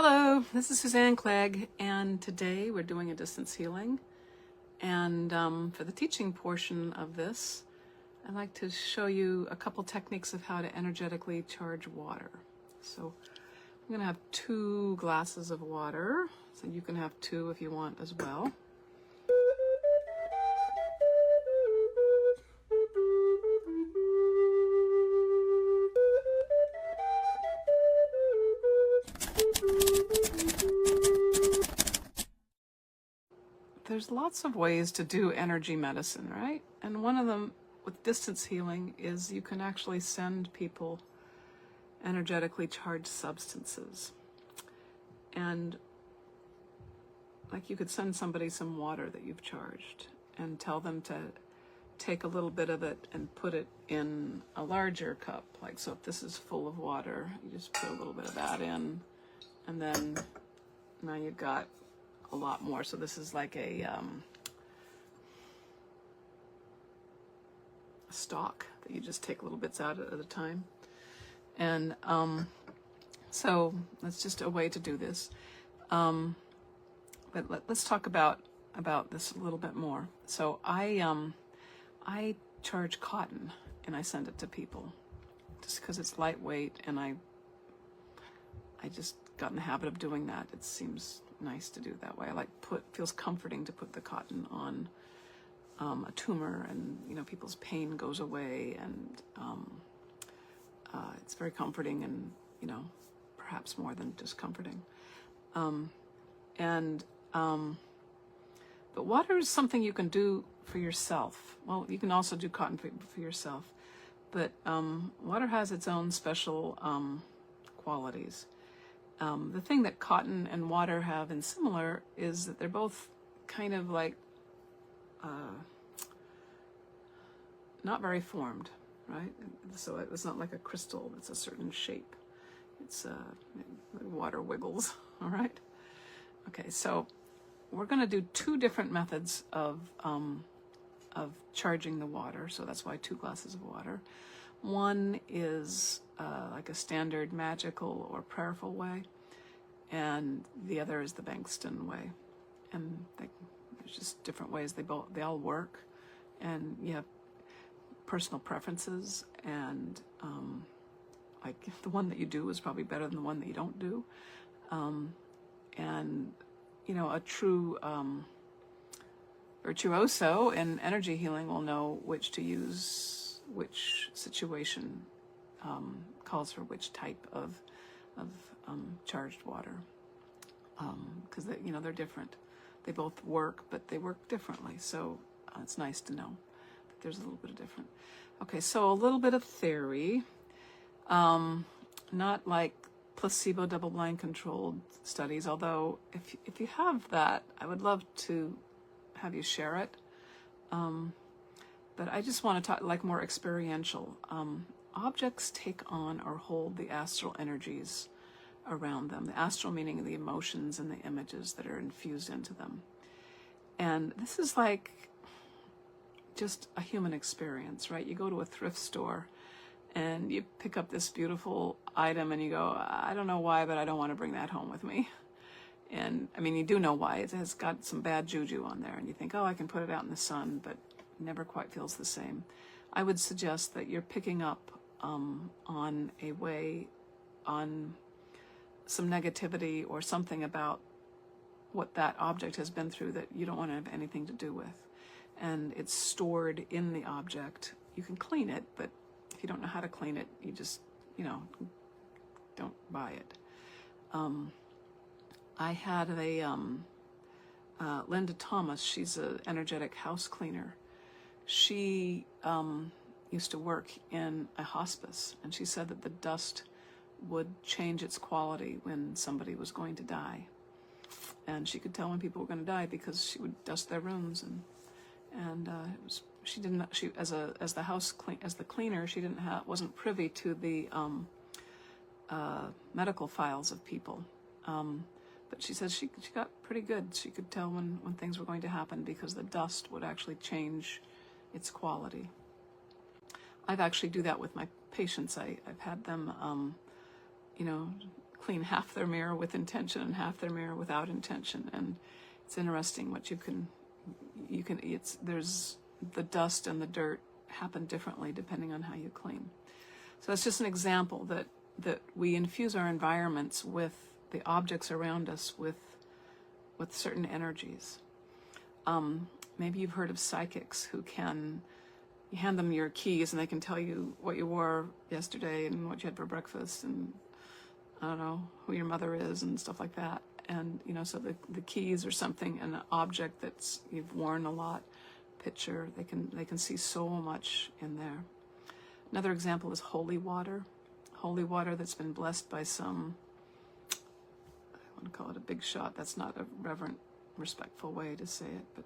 Hello, this is Suzanne Clegg, and today we're doing a distance healing. And for the teaching portion of this, I'd like to show you a couple techniques of how to energetically charge water. So I'm going to have 2 glasses of water, so you can have 2 if you want as well. There's lots of ways to do energy medicine, right? And one of them with distance healing is you can actually send people energetically charged substances. And like you could send somebody some water that you've charged and tell them to take a little bit of it and put it in a larger cup. Like, so if this is full of water, you just put a little bit of that in, and then now you've got a lot more. So this is like a stock that you just take little bits out at a time. And so that's just a way to do this. But let's talk about this a little bit more. So I charge cotton and I send it to people just because it's lightweight, and I just got in the habit of doing that. It seems nice to do it that way. I feels comforting to put the cotton on a tumor, and people's pain goes away, and it's very comforting, and perhaps more than just comforting. But water is something you can do for yourself. Well, you can also do cotton for yourself, but water has its own special qualities. The thing that cotton and water have in similar is that they're both kind of like not very formed, right? So it's not like a crystal that's a certain shape. It's water wiggles, all right? Okay, so we're going to do 2 different methods of charging the water, so that's why 2 glasses of water. One is like a standard magical or prayerful way, and the other is the Bengston way. And there's just different ways. They all work, and you have personal preferences, and like the one that you do is probably better than the one that you don't do. And a true virtuoso in energy healing will know which to use, which situation calls for which type of charged water, because they're different. They both work, but they work differently. So it's nice to know that there's a little bit of different. Okay, so a little bit of theory, not like placebo double-blind controlled studies, although if you have that, I would love to have you share it. But I just want to talk like more experiential. Objects take on or hold the astral energies around them. The astral meaning the emotions and the images that are infused into them. And this is like just a human experience, right? You go to a thrift store and you pick up this beautiful item and you go, I don't know why, but I don't want to bring that home with me. And I mean, you do know why. It has got some bad juju on there, and you think, oh, I can put it out in the sun, but it never quite feels the same. I would suggest that you're picking up on some negativity or something about what that object has been through that you don't want to have anything to do with. And it's stored in the object. You can clean it, but if you don't know how to clean it, you just, don't buy it. I had Linda Thomas, she's an energetic house cleaner. She used to work in a hospice, and she said that the dust would change its quality when somebody was going to die. And she could tell when people were going to die because she would dust their rooms, and as the cleaner, she wasn't privy to the medical files of people. But she says she got pretty good. She could tell when things were going to happen because the dust would actually change its quality. I've actually do that with my patients. I've had them, clean half their mirror with intention and half their mirror without intention. And it's interesting what there's the dust and the dirt happen differently depending on how you clean. So it's just an example that we infuse our environments with the objects around us with certain energies. Maybe you've heard of psychics who can, you hand them your keys and they can tell you what you wore yesterday and what you had for breakfast and I don't know who your mother is and stuff like that. And so the keys or something, an object that's you've worn a lot, picture, they can see so much in there. Another example is holy water. Holy water that's been blessed by some, I want to call it a big shot. That's not a reverent, respectful way to say it, but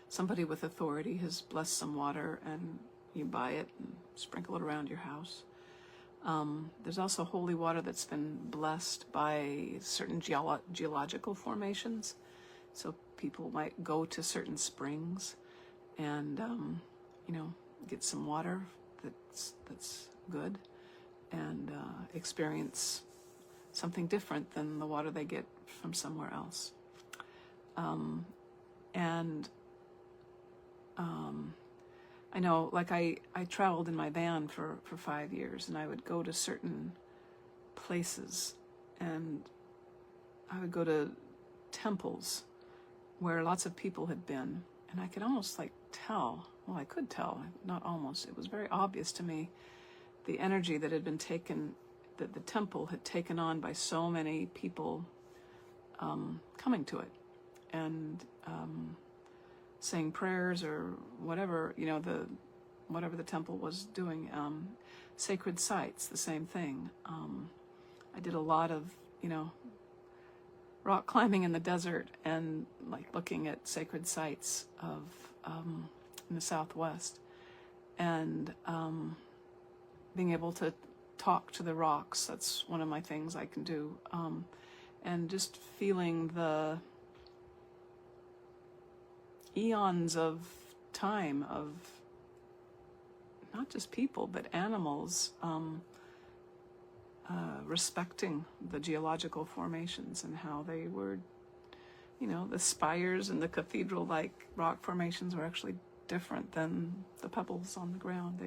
somebody with authority has blessed some water and you buy it and sprinkle it around your house. There's also holy water that's been blessed by certain geological formations. So people might go to certain springs and, get some water that's good and experience something different than the water they get from somewhere else. I know, like I traveled in my van for 5 years, and I would go to certain places, and I would go to temples where lots of people had been, and I could almost tell, well, I could tell, not almost, it was very obvious to me, the energy that had been taken, that the temple had taken on by so many people coming to it, and saying prayers or whatever, whatever the temple was doing. Sacred sites, the same thing. I did a lot of, rock climbing in the desert and looking at sacred sites of in the Southwest, and being able to talk to the rocks. That's one of my things I can do, and just feeling the eons of time of not just people but animals respecting the geological formations and how they were, the spires and the cathedral-like rock formations were actually different than the pebbles on the ground.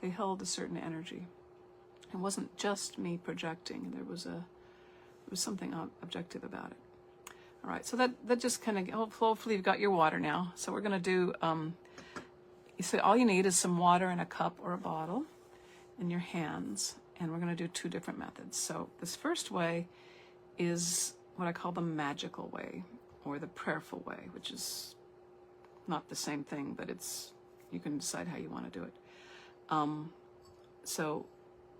They held a certain energy. It wasn't just me projecting. There was something objective about it. All right, so that just kind of, hopefully you've got your water now. So we're going to do, you say all you need is some water in a cup or a bottle in your hands, and we're going to do 2 different methods. So this first way is what I call the magical way, or the prayerful way, which is not the same thing, but you can decide how you want to do it. So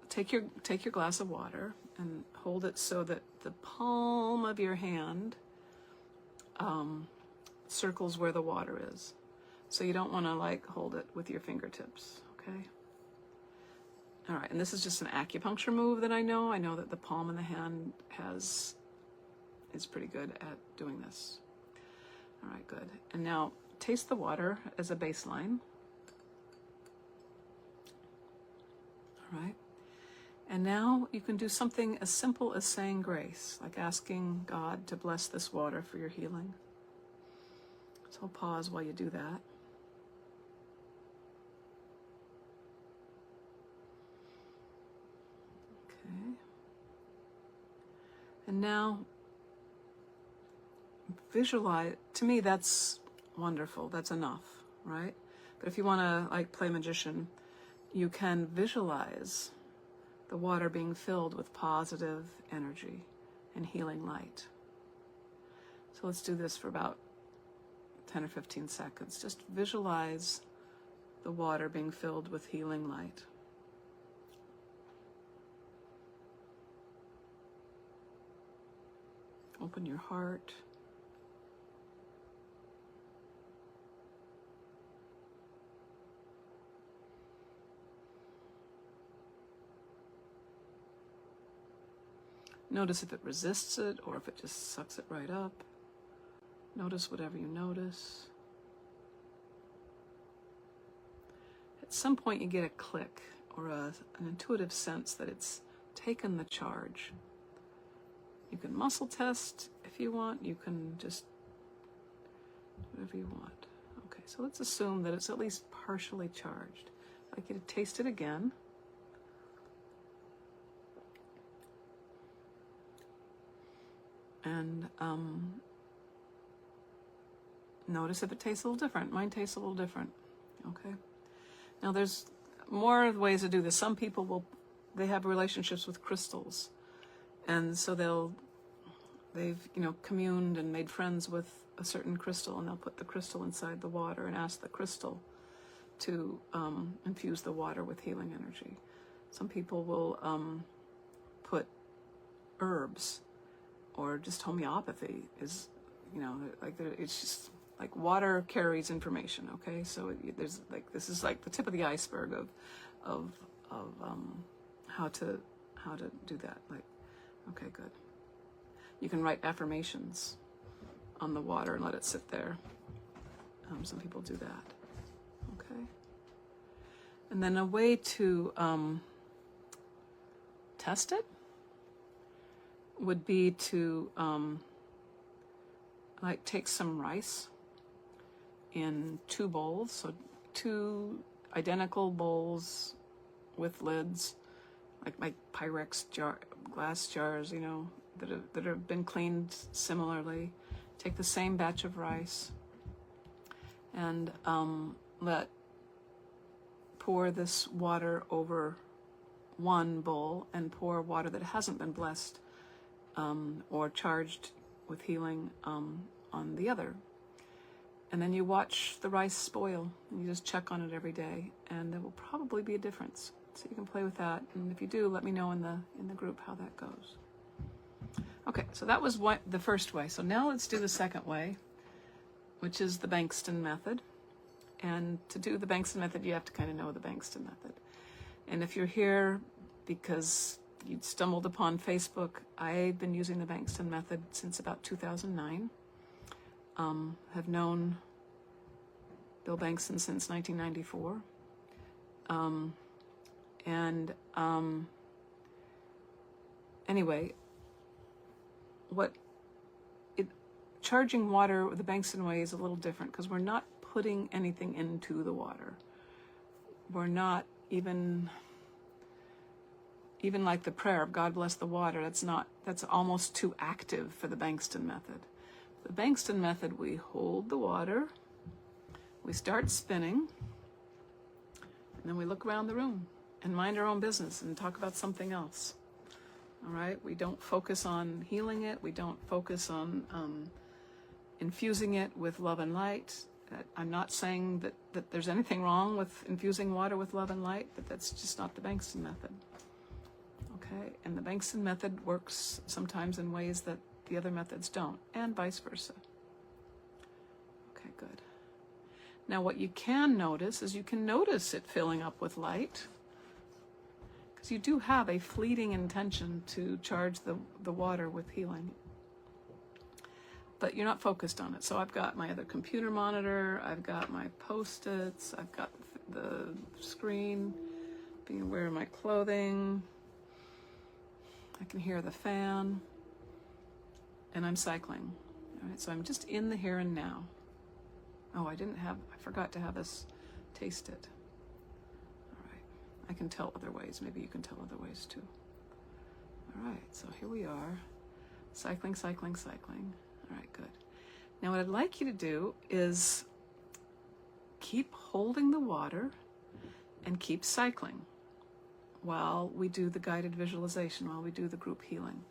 take your glass of water and hold it so that the palm of your hand circles where the water is. So you don't want to hold it with your fingertips, okay? All right, and this is just an acupuncture move that I know. I know that the palm of the hand is pretty good at doing this. All right, good. And now taste the water as a baseline. All right. And now you can do something as simple as saying grace, like asking God to bless this water for your healing. So I'll pause while you do that. Okay. And now visualize, to me that's wonderful, that's enough, right? But if you want to play magician, you can visualize the water being filled with positive energy and healing light. So let's do this for about 10 or 15 seconds. Just visualize the water being filled with healing light. Open your heart. Notice if it resists it or if it just sucks it right up. Notice whatever you notice. At some point you get a click or an intuitive sense that it's taken the charge. You can muscle test if you want. You can just whatever you want. Okay, so let's assume that it's at least partially charged. I'd like you to taste it again. And notice if it tastes a little different. Mine tastes a little different. Okay. Now there's more ways to do this. Some people they have relationships with crystals, and so they've communed and made friends with a certain crystal, and they'll put the crystal inside the water and ask the crystal to infuse the water with healing energy. Some people will put herbs, or just homeopathy is, it's just like water carries information. Okay, so there's like, this is like the tip of the iceberg of how to do that. Like, okay, good. You can write affirmations on the water and let it sit there. Some people do that. Okay. And then a way to test it would be to take some rice in 2 bowls, so 2 identical bowls with lids, like Pyrex glass jars, that have been cleaned similarly. Take the same batch of rice and pour this water over one bowl and pour water that hasn't been blessed or charged with healing on the other. And then you watch the rice spoil, and you just check on it every day, and there will probably be a difference. So you can play with that, and if you do, let me know in the group how that goes. Okay, so that was the first way. So now let's do the second way, which is the Bengston Method. And to do the Bengston Method, you have to kind of know the Bengston Method. And if you're here because you stumbled upon Facebook, I've been using the Bengston Method since about 2009. Have known Bill Bengston since 1994. Anyway, charging water the Bengston way is a little different because we're not putting anything into the water. We're not even like the prayer of God bless the water. That's almost too active for the Bengston Method. The Bengston Method, we hold the water, we start spinning, and then we look around the room and mind our own business and talk about something else. All right? We don't focus on healing it. We don't focus on infusing it with love and light. I'm not saying that there's anything wrong with infusing water with love and light, but that's just not the Bengston Method. Okay? And the Bengston Method works sometimes in ways that the other methods don't, and vice versa. Okay, good. Now what you can notice is you can notice it filling up with light, because you do have a fleeting intention to charge the water with healing. But you're not focused on it. So I've got my other computer monitor, I've got my Post-its, I've got the screen, being aware of my clothing, I can hear the fan, and I'm cycling. All right, so I'm just in the here and now. Oh, I forgot to have us taste it. All right, I can tell other ways. Maybe you can tell other ways too. All right, so here we are, cycling, cycling, cycling. All right, good. Now what I'd like you to do is keep holding the water and keep cycling while we do the guided visualization, while we do the group healing.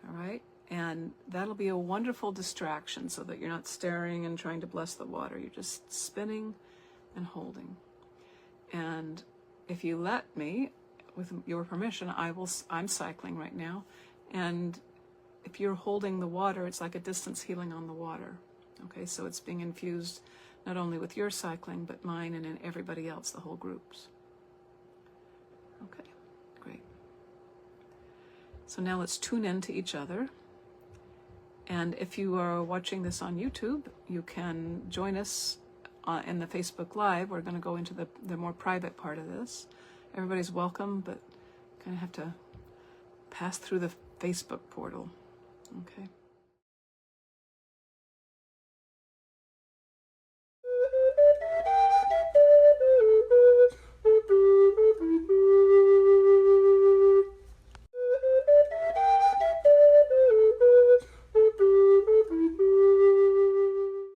All right? And that'll be a wonderful distraction so that you're not staring and trying to bless the water. You're just spinning and holding. And if you let me, with your permission, I'm cycling right now. And if you're holding the water, it's like a distance healing on the water. Okay, so it's being infused not only with your cycling, but mine and in everybody else, the whole groups. Okay, great. So now let's tune in to each other. And if you are watching this on YouTube, you can join us in the Facebook Live. We're going to go into the more private part of this. Everybody's welcome, but kind of have to pass through the Facebook portal. Okay.